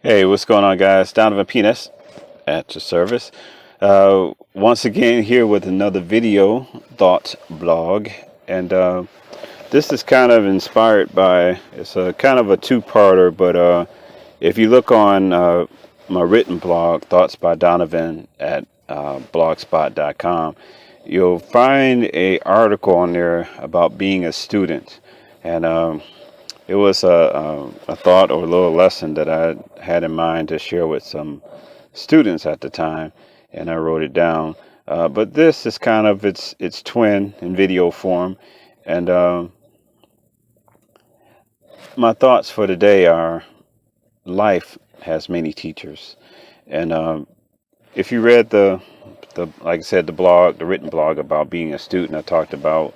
Hey, what's going on, guys? Donovan Penis at your service. Once again, here with another video thought blog, and this is kind of inspired by. It's a kind of a two-parter, but if you look on my written blog, Thoughts by Donovan at blogspot.com, you'll find a article on there about being a student, and it was a thought or a little lesson that I had in mind to share with some students at the time, and I wrote it down. But this is kind of its twin in video form, and my thoughts for today are: life has many teachers, and if you read the like I said, the blog, the written blog about being a student, I talked about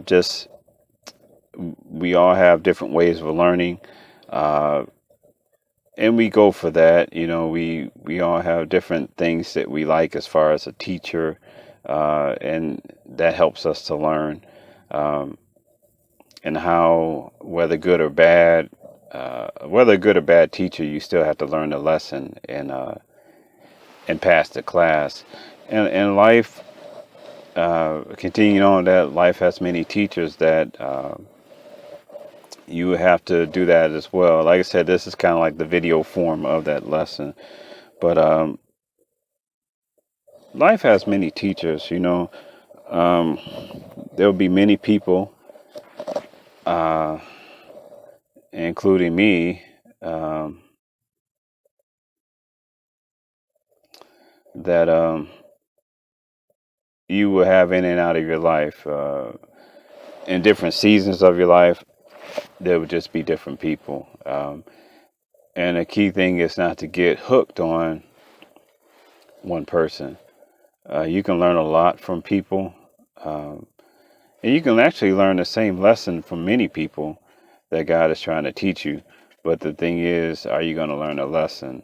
just we all have different ways of learning. Uh, and we go for that. We all have different things that we like as far as a teacher, and that helps us to learn. Um, and how, whether good or bad teacher, you still have to learn the lesson and pass the class. And life, continuing on that, life has many teachers that. You have to do that as well. Like I said, this is kind of like the video form of that lesson. But life has many teachers. Um, there'll be many people, uh, including me, that you will have in and out of your life. In different seasons of your life, there would just be different people. And the key thing is not to get hooked on one person. You can learn a lot from people. Um, And you can actually learn the same lesson from many people that God is trying to teach you. But the thing is, are you going to learn a lesson?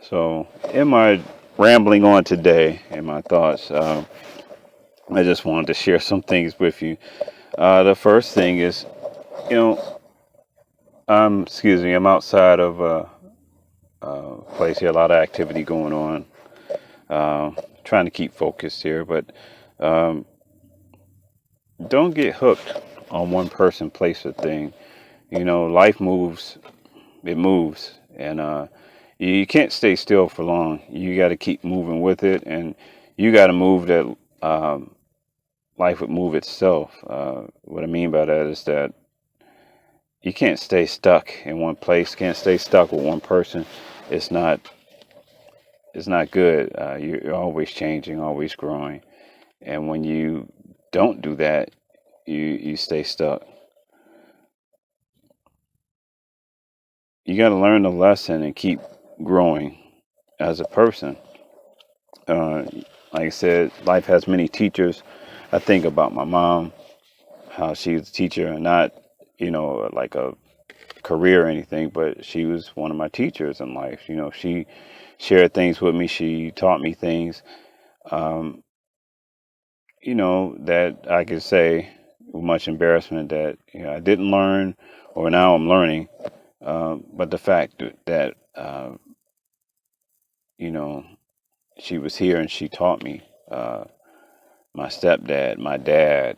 So, in my rambling on today, in my thoughts, I just wanted to share some things with you. The first thing is, you know, I'm outside of a place here, a lot of activity going on. Trying to keep focused here, but um, don't get hooked on one person, place, or thing. Life moves, it moves, and you can't stay still for long. You got to keep moving with it, and you got to move that life would move itself. What I mean by that is that you can't stay stuck in one place, can't stay stuck with one person. It's not it's not good. You're always changing, always growing, and when you don't do that, you stay stuck. You got to learn the lesson and keep growing as a person. Uh, like I said, life has many teachers. I think about my mom, how she was a teacher, and not, like a career or anything, but she was one of my teachers in life. She shared things with me. She taught me things, um, that I could say with much embarrassment that, I didn't learn, or now I'm learning. But the fact that, you know, she was here and she taught me. My stepdad, my dad,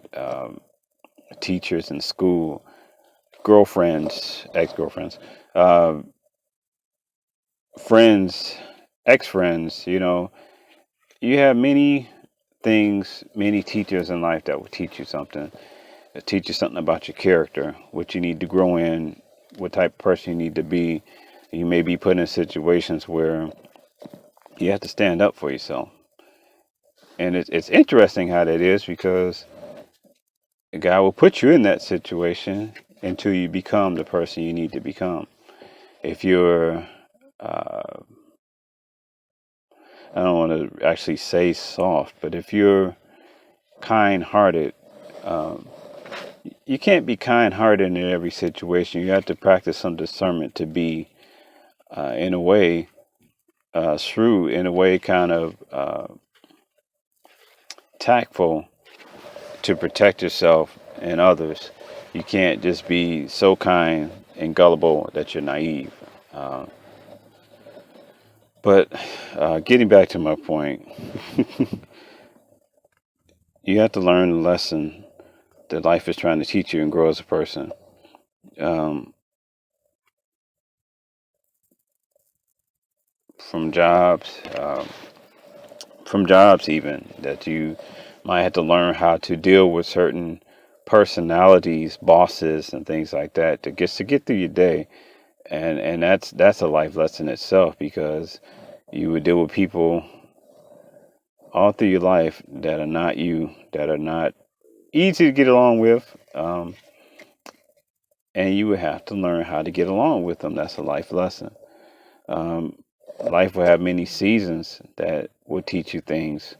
teachers in school, girlfriends, ex-girlfriends, uh, friends, ex-friends. You have many things, many teachers in life that will teach you something. That teach you something about your character, what you need to grow in, what type of person you need to be. You may be put in situations where you have to stand up for yourself. And it's interesting how that is, because God will put you in that situation until you become the person you need to become. If you're, I don't want to actually say soft, but if you're kind-hearted, um, you can't be kind-hearted in every situation. You have to practice some discernment to be, in a way, shrewd, in a way, kind of tactful to protect yourself and others. You can't just be so kind and gullible that you're naive. But getting back to my point, you have to learn the lesson that life is trying to teach you and grow as a person. Um, from jobs, from jobs even that you might have to learn how to deal with certain personalities, bosses, and things like that to get through your day. And that's a life lesson itself, because you would deal with people all through your life that are not you, that are not easy to get along with, and you would have to learn how to get along with them. That's a life lesson. Um, Life will have many seasons that will teach you things.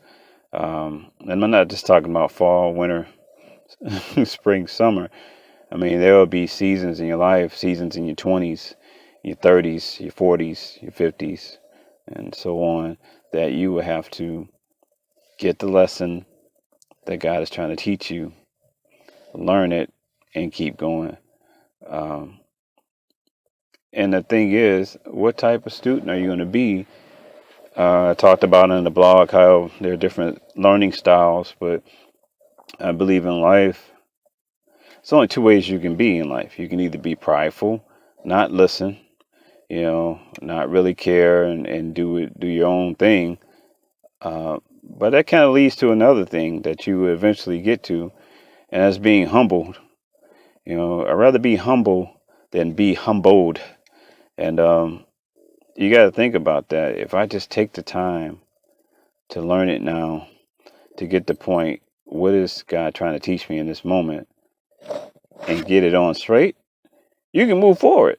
And I'm not just talking about fall, winter, spring, summer. I mean, there will be seasons in your life, seasons in your 20s, your 30s, your 40s, your 50s, and so on, that you will have to get the lesson that God is trying to teach you, learn it, and keep going. Um, and the thing is, what type of student are you going to be? I talked about in the blog how there are different learning styles, but I believe in life, it's only two ways you can be in life. You can either be prideful, not listen, not really care and do your own thing. But that kind of leads to another thing that you eventually get to, and that's being humbled. I'd rather be humble than be humbled. And you got to think about that. If I just take the time to learn it now, to get the point, what is God trying to teach me in this moment, and get it on straight, you can move forward.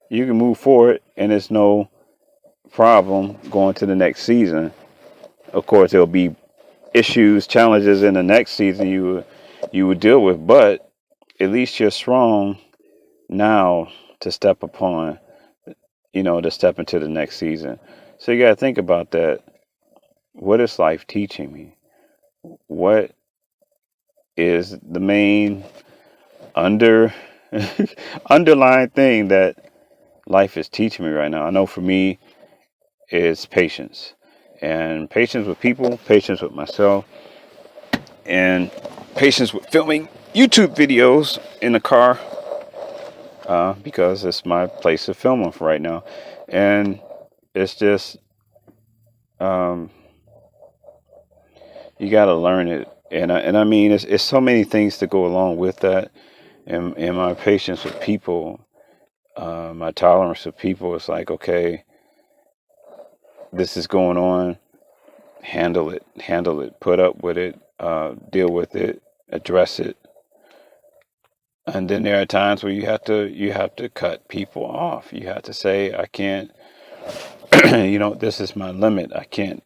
You can move forward, and it's no problem going to the next season. Of course, there'll be issues, challenges in the next season you would deal with, but at least you're strong now to step upon, to step into the next season. So you got to think about that. What is life teaching me? What is the main under underlying thing that life is teaching me right now? I know for me, it's patience, and patience with people, patience with myself, and patience with filming YouTube videos in the car, because it's my place of filming for right now. And it's just, um, you got to learn it. And I mean, it's so many things to go along with that. And my patience with people, my tolerance with people, it's like, okay, this is going on. Handle it, put up with it, deal with it, address it. And then there are times where you have to cut people off. You have to say, I can't, this is my limit. I can't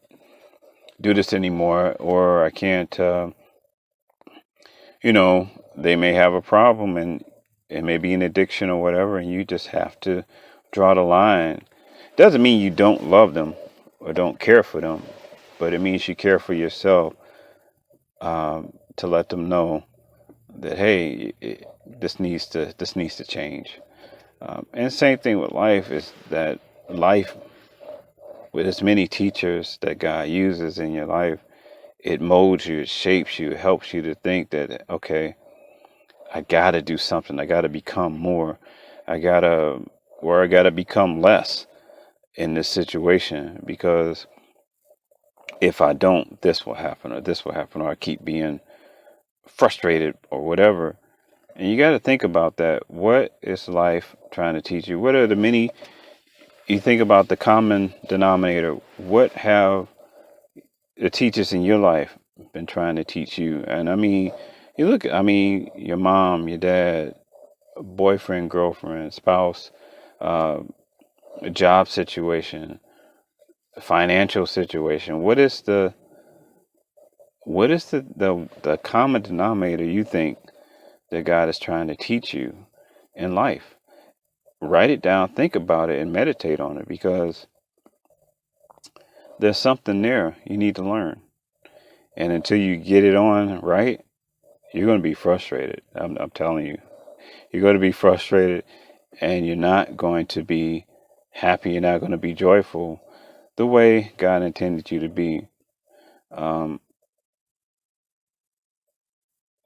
do this anymore, or I can't, they may have a problem, and it may be an addiction or whatever, and you just have to draw the line. Doesn't mean you don't love them or don't care for them, but it means you care for yourself, to let them know that, hey, this needs to change. And same thing with life, is that life, with as many teachers that God uses in your life, it molds you, it shapes you, it helps you to think that, okay, I gotta do something. I gotta become more. I gotta, or I gotta become less in this situation, because if I don't, this will happen, or this will happen, or I keep being frustrated or whatever. And you got to think about that. What is life trying to teach you? What are the many, you think about the common denominator. What have the teachers in your life been trying to teach you? And I mean, your mom, your dad, boyfriend, girlfriend, spouse, uh, a job situation, financial situation. What is the common denominator you think that God is trying to teach you in life? Write it down, think about it, and meditate on it, because there's something there you need to learn. And until you get it on right, you're going to be frustrated. I'm telling you, you're going to be frustrated, and you're not going to be happy. You're not going to be joyful, the way God intended you to be. Um,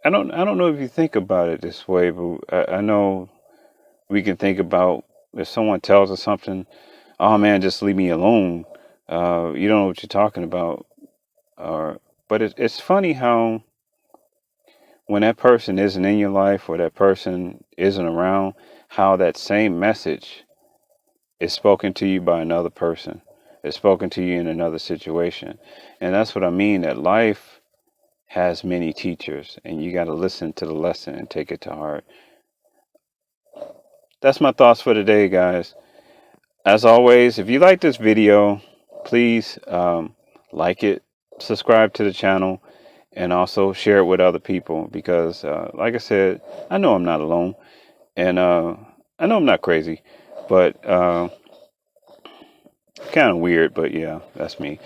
I don't know if you think about it this way, but I know we can think about if someone tells us something, oh man, just leave me alone. You don't know what you're talking about. But it's funny how when that person isn't in your life or that person isn't around, how that same message is spoken to you by another person. It's spoken to you in another situation. And that's what I mean, that life has many teachers and you got to listen to the lesson and take it to heart. That's my thoughts for today, guys. As always, if you like this video, please like it, subscribe to the channel, and also share it with other people because, like I said, I know I'm not alone, and I know I'm not crazy, but kind of weird. But yeah, that's me.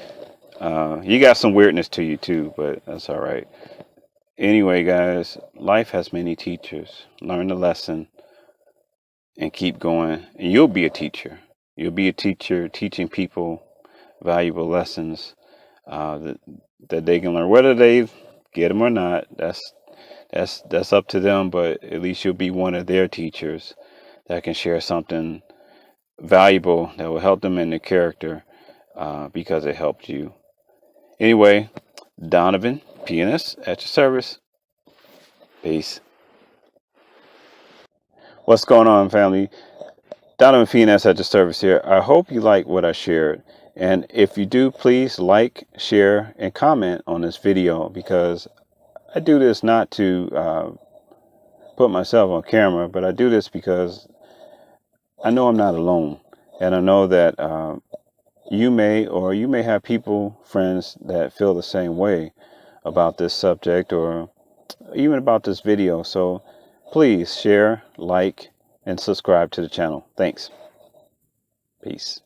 You got some weirdness to you too, but that's all right. Anyway, guys, life has many teachers. Learn the lesson and keep going, and you'll be a teacher. You'll be a teacher teaching people valuable lessons that they can learn, whether they get them or not. That's up to them. But at least you'll be one of their teachers that can share something valuable that will help them in their character because it helped you. Anyway, Donovan, pianist, at your service. Peace. What's going on, family? Donovan, pianist, at your service here. I hope you like what I shared. And if you do, please like, share, and comment on this video because I do this not to put myself on camera, but I do this because I know I'm not alone. And I know that you may have people, friends that feel the same way about this subject or even about this video. So please share, like, and subscribe to the channel. Thanks. Peace.